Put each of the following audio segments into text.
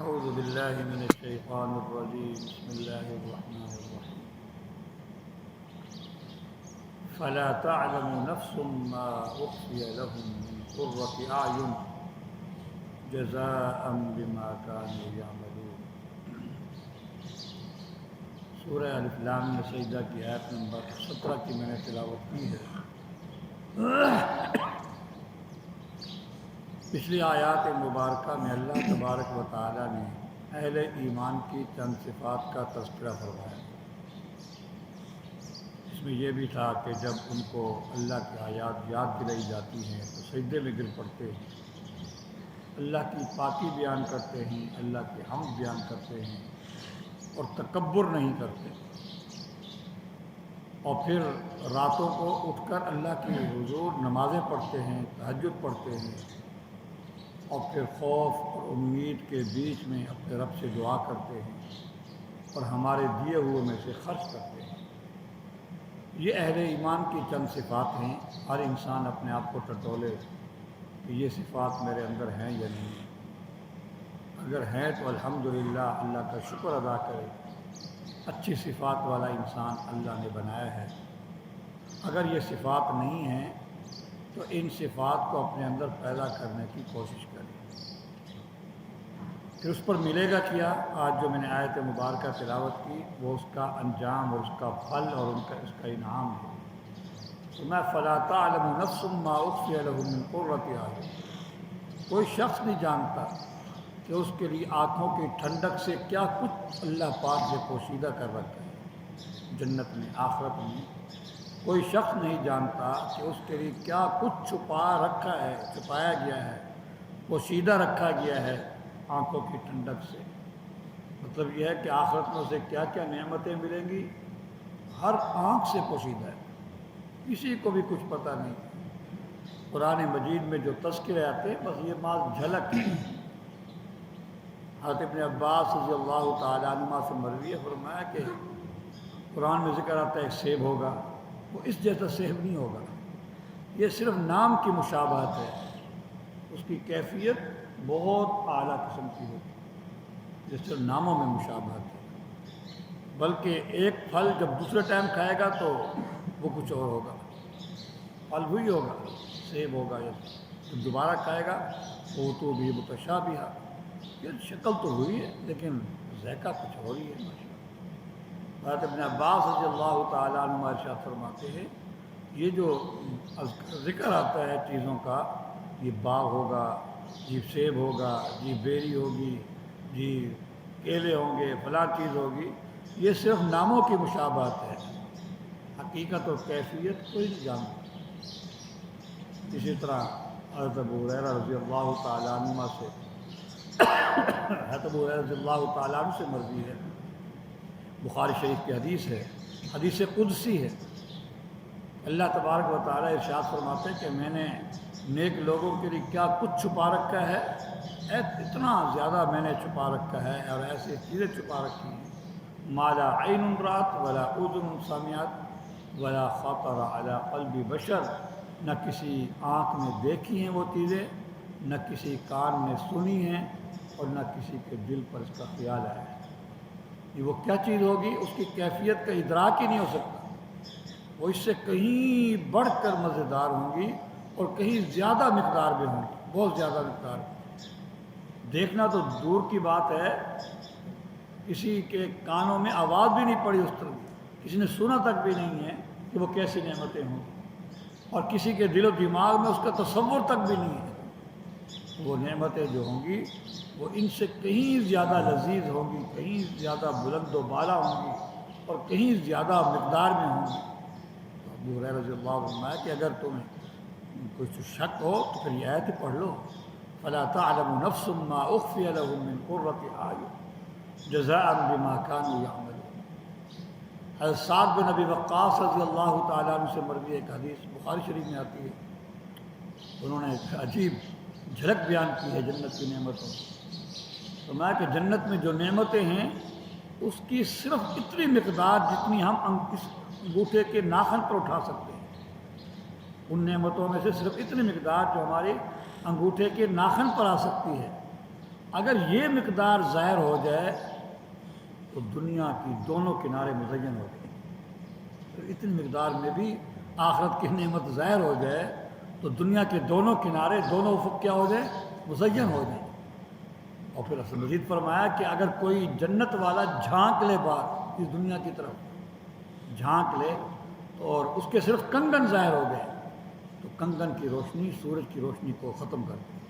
أعوذ بالله من الشيطان الرجيم بسم الله الرحمن الرحيم فلا تعلم نفس ما أخفي لهم من قرة أعين جزاء بما كانوا يعملون۔ سورہ الف لام میم سجدہ کی آیت نمبر 17 کی میں نے تلاوت کی ہے۔ پچھلی آیات مبارکہ میں اللہ تبارک و تعالی نے اہل ایمان کی چند صفات کا تذکرہ فرمایا۔ اس میں یہ بھی تھا کہ جب ان کو اللہ کی آیات یاد دلائی جاتی ہیں تو سجدے میں گر پڑتے ہیں، اللہ کی پاکی بیان کرتے ہیں، اللہ کی حمد بیان کرتے ہیں اور تکبر نہیں کرتے، اور پھر راتوں کو اٹھ کر اللہ کی حضور نمازیں پڑھتے ہیں، تہجد پڑھتے ہیں، اور پھر خوف اور امید کے بیچ میں اپنے رب سے دعا کرتے ہیں اور ہمارے دیے ہوئے میں سے خرچ کرتے ہیں۔ یہ اہل ایمان کی چند صفات ہیں۔ ہر انسان اپنے آپ کو ٹٹولے کہ یہ صفات میرے اندر ہیں یا نہیں ہیں۔ اگر ہیں تو الحمدللہ اللہ کا شکر ادا کرے، اچھی صفات والا انسان اللہ نے بنایا ہے۔ اگر یہ صفات نہیں ہیں تو ان صفات کو اپنے اندر پیدا کرنے کی کوشش کریں۔ پھر اس پر ملے گا کیا؟ آج جو میں نے آیت مبارکہ تلاوت کی وہ اس کا انجام اور اس کا پھل اور اس کا انعام ہے۔ فَلَا تَعْلَمُ نَفْسٌ مَّا أُخْفِيَ لَهُم مِّن قُرَّةِ أَعْيُنٍ۔ کوئی شخص نہیں جانتا کہ اس کے لیے آنکھوں کی ٹھنڈک سے کیا کچھ اللہ پاک نے پوشیدہ کر رکھا ہے جنت میں، آخرت میں۔ کوئی شخص نہیں جانتا کہ اس کے لیے کیا کچھ چھپایا گیا ہے، پوشیدہ رکھا گیا ہے آنکھوں کی ٹھنڈک سے۔ مطلب یہ ہے کہ آخرت میں اسے کیا کیا نعمتیں ملیں گی، ہر آنکھ سے پوشیدہ ہے، کسی کو بھی کچھ پتہ نہیں۔ قرآن مجید میں جو تذکرے آتے ہیں بس یہ محض جھلک ہے۔ حضرت ابن عباس رضی اللہ تعالیٰ عنہما سے مروی ہے، فرمایا کہ قرآن میں ذکر آتا ہے ایک سیب ہوگا، وہ اس جیسا سیب نہیں ہوگا، یہ صرف نام کی مشابہت ہے، اس کی کیفیت بہت اعلیٰ قسم کی ہوگی، جس سے ناموں میں مشابہت ہے۔ بلکہ ایک پھل جب دوسرے ٹائم کھائے گا تو وہ کچھ اور ہوگا، پھل وہی ہوگا، سیب ہوگا، جب دوبارہ کھائے گا وہ تو بھی متشابہہ، یہ شکل تو ہوئی ہے لیکن ذائقہ کچھ اور ہی ہے۔ حضرت ابن عباس رضی اللہ تعالیٰ عنہ ارشاد فرماتے ہیں یہ جو ذکر آتا ہے چیزوں کا، یہ باغ ہوگا، یہ سیب ہوگا، یہ بیری ہوگی، یہ کیلے ہوں گے، فلاں چیز ہوگی، یہ صرف ناموں کی مشابہت ہے، حقیقت اور کیفیت کوئی نہیں جانتا۔ اسی طرح حضرت ابو ہریرہ رضی اللہ تعالیٰ عنہ سے حضرت ابو ہریرہ رضی اللہ تعالیٰ عنہ سے مروی ہے، بخاری شریف کی حدیث ہے، حدیث قدسی ہے۔ اللہ تبارک و تعالیٰ ارشاد فرماتے ہیں کہ میں نے نیک لوگوں کے لیے کیا کچھ چھپا رکھا ہے، اتنا زیادہ میں نے چھپا رکھا ہے اور ایسی چیزیں چھپا رکھی ہیں، ما لا عین رأت ولا اذن سمعت ولا خطر علی قلب بشر، نہ کسی آنکھ نے دیکھی ہیں وہ چیزیں، نہ کسی کان نے سنی ہیں اور نہ کسی کے دل پر اس کا خیال آیا ہے۔ یہ وہ کیا چیز ہوگی، اس کی کیفیت کا ادراک ہی نہیں ہو سکتا، وہ اس سے کہیں بڑھ کر مزیدار ہوں گی اور کہیں زیادہ مقدار میں ہوں گی، بہت زیادہ مقدار میں۔ دیکھنا تو دور کی بات ہے، کسی کے کانوں میں آواز بھی نہیں پڑی اس طرح، کسی نے سنا تک بھی نہیں ہے کہ وہ کیسی نعمتیں ہوں گی، اور کسی کے دل و دماغ میں اس کا تصور تک بھی نہیں ہے۔ وہ نعمتیں جو ہوں گی وہ ان سے کہیں زیادہ لذیذ ہوں گی، کہیں زیادہ بلند و بالا ہوں گی اور کہیں زیادہ مقدار میں ہوں گی۔ ابو ہریرہ رضی اللہ عنہ کہ اگر تمہیں کچھ شک ہو تو پھر یہ آیت پڑھ لو، فَلَا تَعْلَمُ نَفْسٌ مَّا أُخْفِيَ لَهُم مِّن قُرَّةِ أَعْيُنٍ جَزَاءً بِمَا كَانُوا يَعْمَلُونَ۔ حضرت سعد بن ابی وقاص رضی اللہ تعالیٰ عنہ سے مروی ایک حدیث بخاری شریف میں آتی ہے، انہوں نے ایک عجیب جھلک بیان کی ہے جنت کی نعمتوں کی۔ فرمایا کہ جنت میں جو نعمتیں ہیں اس کی صرف اتنی مقدار جتنی ہم اس انگوٹھے کے ناخن پر اٹھا سکتے ہیں، ان نعمتوں میں سے صرف اتنی مقدار جو ہمارے انگوٹھے کے ناخن پر آ سکتی ہے، اگر یہ مقدار ظاہر ہو جائے تو دنیا کی دونوں کنارے مزین ہو جائیں. تو اتنی مقدار میں بھی آخرت کی نعمت ظاہر ہو جائے تو دنیا کے دونوں کنارے دونوں افق کیا ہو جائیں؟ مزین ہو جائیں. اور پھر اصل مزید فرمایا کہ اگر کوئی جنت والا جھانک لے باہر اس دنیا کی طرف جھانک لے تو اور اس کے صرف کنگن ظاہر ہو گئے تو کنگن کی روشنی سورج کی روشنی کو ختم کر دے.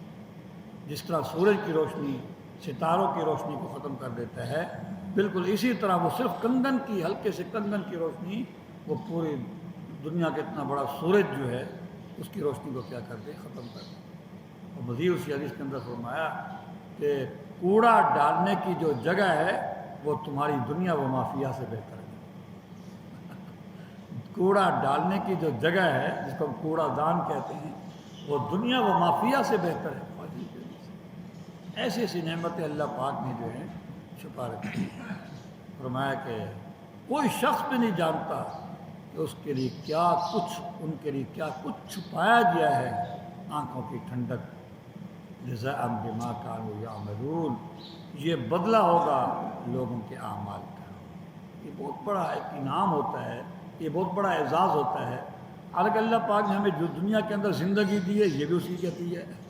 جس طرح سورج کی روشنی ستاروں کی روشنی کو ختم کر دیتا ہے، بالکل اسی طرح وہ صرف کنگن کی ہلکے سے کنگن کی روشنی وہ پوری دنیا کا اتنا بڑا سورج جو ہے اس کی روشنی کو کیا کر دے؟ ختم کر دے. اور مزید اسی حدیث کے اندر فرمایا کہ کوڑا ڈالنے کی جو جگہ ہے وہ تمہاری دنیا و مافیا سے بہتر ہے. کوڑا ڈالنے کی جو جگہ ہے جس کو ہم کوڑا دان کہتے ہیں وہ دنیا و مافیا سے بہتر ہے. ایسی ایسی نعمتیں اللہ پاک نے جو ہیں چھپا رکھی. فرمایا کہ کوئی شخص بھی نہیں جانتا کہ اس کے لیے کیا کچھ ان کے لیے کیا کچھ چھپایا گیا ہے. آنکھوں کی ٹھنڈک جزاء بما كانوا يعملون، یہ بدلہ ہوگا لوگوں کے اعمال کا. یہ بہت بڑا ایک انعام ہوتا ہے، یہ بہت بڑا اعزاز ہوتا ہے. حالانکہ اللہ پاک نے ہمیں جو دنیا کے اندر زندگی دی ہے یہ بھی اسی کی عطیہ ہے.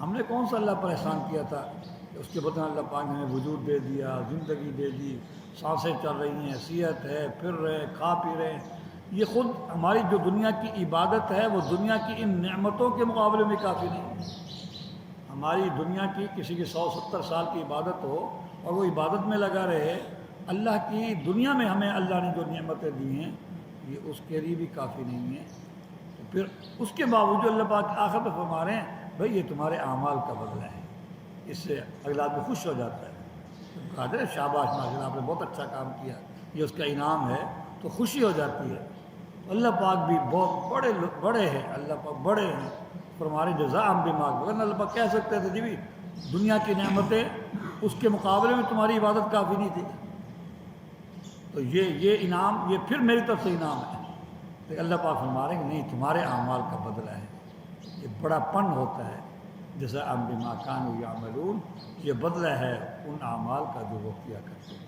ہم نے کون سا اللہ پر احسان کیا تھا کہ اس کے بدلے اللہ پاک نے ہمیں وجود دے دیا، زندگی دے دی، سانسیں چل رہی ہیں، صحت ہے، پھر رہے، کھا پی رہے ہیں. یہ خود ہماری جو دنیا کی عبادت ہے وہ دنیا کی ان نعمتوں کے مقابلے میں کافی نہیں ہے. ہماری دنیا کی کسی کی 170 سال کی عبادت ہو اور وہ عبادت میں لگا رہے، اللہ کی دنیا میں ہمیں اللہ نے جو نعمتیں دی ہیں یہ اس کے لیے بھی کافی نہیں ہے. پھر اس کے باوجود اللہ پاک آخر میں فرما رہے ہیں بھائی یہ تمہارے اعمال کا بدلہ ہے. اس سے اگلا آدمی خوش ہو جاتا ہے، قادر شاباش ماشاءاللہ آپ نے بہت اچھا کام کیا، یہ اس کا انعام ہے تو خوشی ہو جاتی ہے. اللہ پاک بھی بہت بڑے ہیں، اللہ پاک بڑے ہیں. فرمارے جزاء بما، ورنہ اللہ پاک کہہ سکتے تھے جی بھی دنیا کی نعمتیں اس کے مقابلے میں تمہاری عبادت کافی نہیں تھی. تو یہ انعام یہ پھر میری طرف سے انعام ہے. تو اللہ پاک فرما رہے ہیں کہ نہیں تمہارے اعمال کا بدلہ ہے. یہ بڑا پن ہوتا ہے جزاء بما كانوا يعملون، یہ بدلہ ہے ان اعمال کا جو وہ کیا کرتے ہیں.